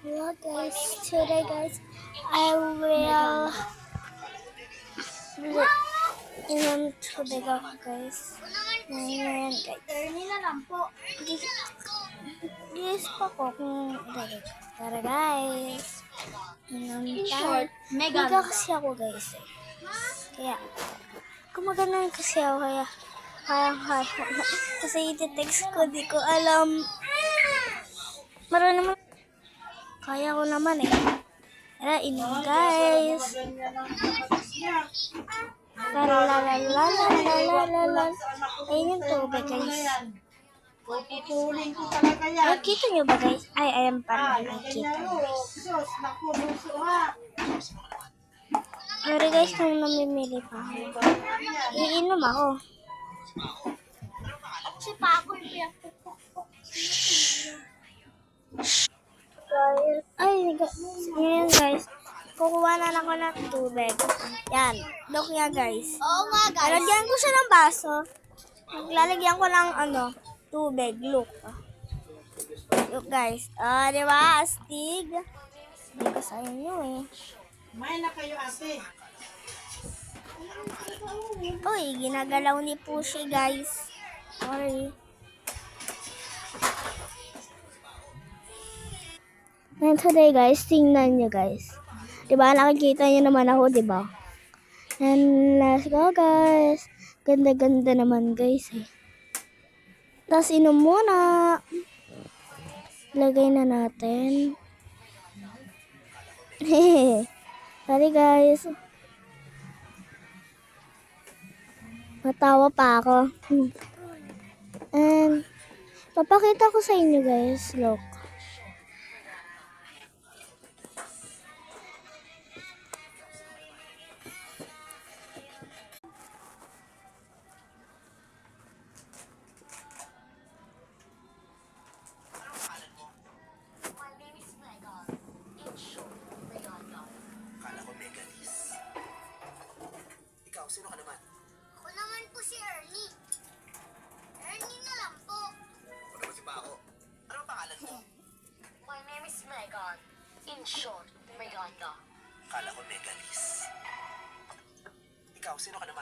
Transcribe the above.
Hello guys, today guys, I will inom tubig ako guys. Ngayon guys. Guys pa ko kung ilagay ko. Tara guys. Inom tayo. Mega kasi ako guys eh. Kaya, gumagana kasi ako kaya kasi iti-text ko, di ko alam. Marunong naman. Kaya ko naman eh. Tara, inom guys. Ayun yung tubig guys. Pupulin ko talaga yan. Ay, kita nyo ba guys? Ay, ayan pa. Nakikita nyo. Sus, naku, luso ha. Sorry guys, kung namimili pa ako. Iinom ako. Kasi pa ako yung ay, ngayon guys, kukuha na ako ng tubig. Yan, look yan guys. Oo nga guys. Lalagyan ko siya ng baso. Lalagyan ko ng tubig. Look. Look guys. Di ba? Astig. Hindi ko sa inyo eh. May na kayo ate. Uy, ginagalaw ni Pushy guys. Sorry. And today guys, tingnan nyo guys. Diba nakikita nyo naman ako, diba? And let's go guys. Ganda-ganda naman guys eh. Tapos inom muna. Lagay na natin. Sorry guys. Matawa pa ako. And papakita ko sa inyo guys. Look. Sino ka naman? Ako naman po si Ernie. Ernie na lang po. Ako naman si Paco. Ano ang pangalan mo? My name is Megan. In short, Meganda. Kala ko Megalis. Ikaw, sino ka naman?